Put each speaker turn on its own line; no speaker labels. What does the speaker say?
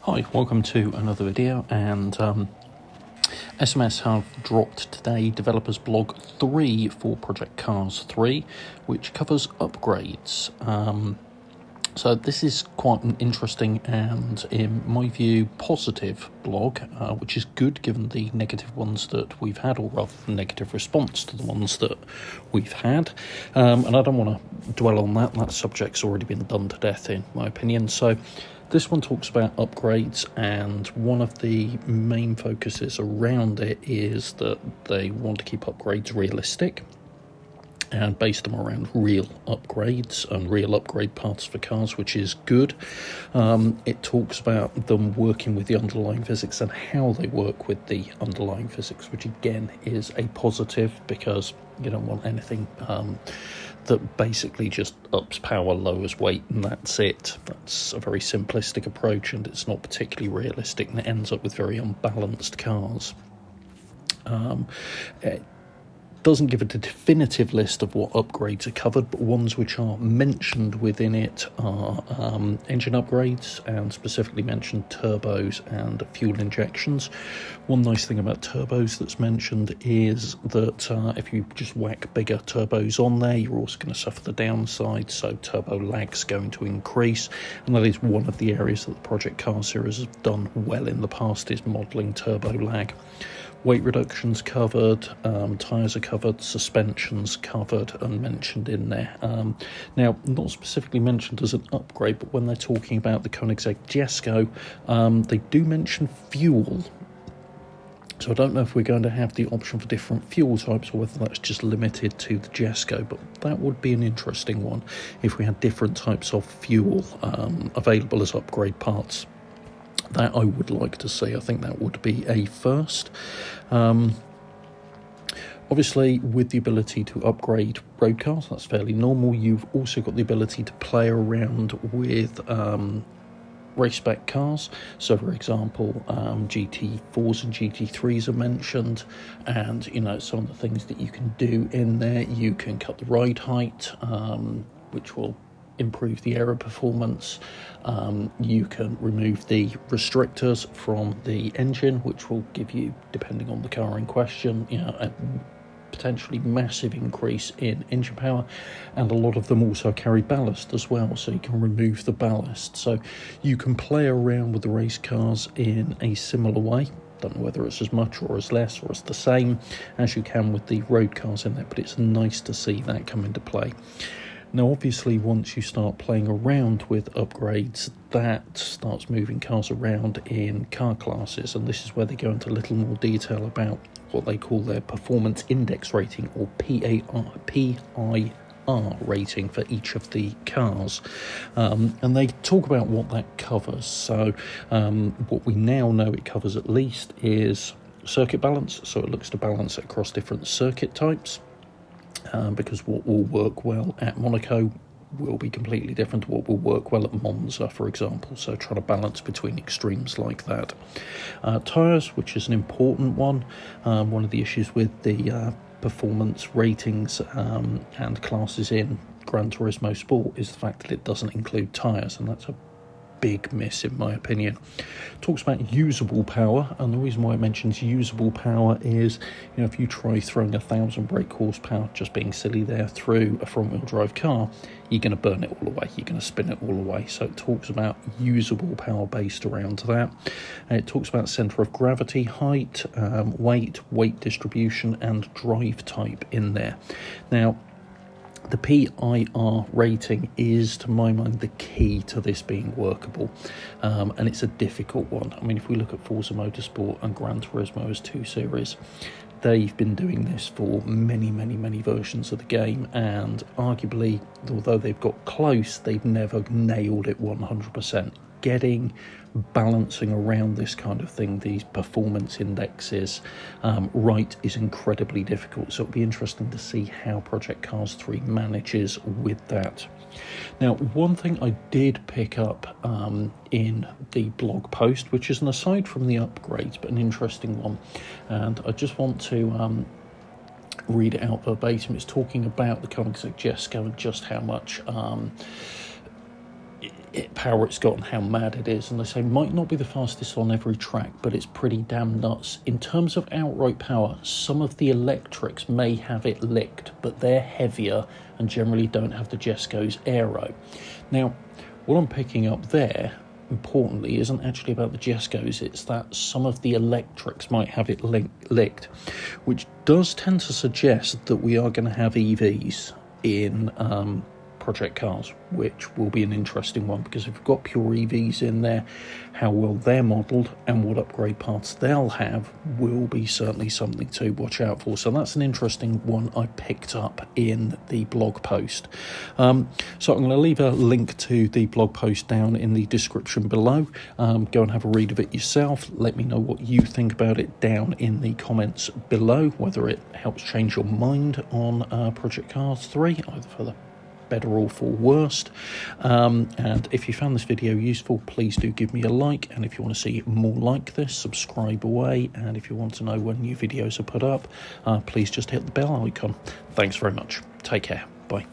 Hi, welcome to another video, and SMS have dropped today developers blog 3 for Project Cars 3, which covers upgrades. So this is quite an interesting and, in my view, positive blog, which is good given the negative ones that we've had, or rather the negative response to the ones that we've had. And I don't want to dwell on that subject's already been done to death in my opinion. So this one talks about upgrades, and one of the main focuses around it is that they want to keep upgrades realistic and base them around real upgrades and real upgrade paths for cars, which is good. It talks about them working with the underlying physics and how they work with the underlying physics, which again is a positive, because you don't want anything that basically just ups power, lowers weight, and that's it. That's a very simplistic approach, and it's not particularly realistic, and it ends up with very unbalanced cars. It doesn't give a definitive list of what upgrades are covered, but ones which are mentioned within it are engine upgrades, and specifically mentioned turbos and fuel injections. One nice thing about turbos that's mentioned is that if you just whack bigger turbos on there, you're also going to suffer the downside, so turbo lag's going to increase, and that is one of the areas that the Project Car series has done well in the past, is modelling turbo lag. Weight reductions covered, tyres are covered, suspensions covered and mentioned in there. Now, not specifically mentioned as an upgrade, but when they're talking about the Koenigsegg Jesko, they do mention fuel. So I don't know if we're going to have the option for different fuel types, or whether that's just limited to the Jesko, but that would be an interesting one if we had different types of fuel available as upgrade parts. That I would like to see. I think that would be a first. Obviously, with the ability to upgrade road cars, that's fairly normal. You've also got the ability to play around with race spec cars. So, for example, GT4s and GT3s are mentioned, and some of the things that you can do in there. You can cut the ride height, which will improve the aero performance. You can remove the restrictors from the engine, which will give you, depending on the car in question, a potentially massive increase in engine power, and a lot of them also carry ballast as well, so you can remove the ballast. So you can play around with the race cars in a similar way. Don't know whether it's as much or as less or as the same as you can with the road cars in there, but it's nice to see that come into play. Now, obviously, once you start playing around with upgrades, that starts moving cars around in car classes, and this is where they go into a little more detail about what they call their performance index rating, or PIR rating for each of the cars, and they talk about what that covers. So what we now know it covers at least is circuit balance, so it looks to balance it across different circuit types. Because what will work well at Monaco will be completely different to what will work well at Monza, for example, so trying to balance between extremes like that. Tyres, which is an important one. One of the issues with the performance ratings and classes in Gran Turismo Sport is the fact that it doesn't include tyres, and that's a big miss in my opinion. Talks about usable power, and the reason why it mentions usable power is, if you try throwing 1,000 brake horsepower, just being silly there, through a front wheel drive car, you're going to burn it all away, you're going to spin it all away. So it talks about usable power based around that. And it talks about centre of gravity, height, weight distribution, and drive type in there. Now, the PIR rating is, to my mind, the key to this being workable, and it's a difficult one. I mean, if we look at Forza Motorsport and Gran Turismo as two series, they've been doing this for many versions of the game, and arguably, although they've got close, they've never nailed it 100%. Balancing around this kind of thing, these performance indexes, right, is incredibly difficult. So it'll be interesting to see how Project Cars 3 manages with that. Now, one thing I did pick up in the blog post, which is an aside from the upgrades, but an interesting one, and I just want to read it out verbatim. It's talking about the Koenigsegg Jesko and just how much power it's got and how mad it is. And they say might not be the fastest on every track, but it's pretty damn nuts. In terms of outright power, some of the electrics may have it licked, but they're heavier and generally don't have the Jesco's aero. Now, what I'm picking up there, importantly, isn't actually about the Jesco's, it's that some of the electrics might have it licked, which does tend to suggest that we are going to have EVs in project cars, which will be an interesting one, because if we've got pure EVs in there, how well they're modelled and what upgrade parts they'll have will be certainly something to watch out for. So that's an interesting one I picked up in the blog post. So I'm going to leave a link to the blog post down in the description below. Go and have a read of it yourself. Let me know what you think about it down in the comments below, whether it helps change your mind on Project Cars 3, either for the better or for worst. And if you found this video useful, please do give me a like, and if you want to see more like this, subscribe away, and if you want to know when new videos are put up, please just hit the bell icon. Thanks very much. Take care. Bye.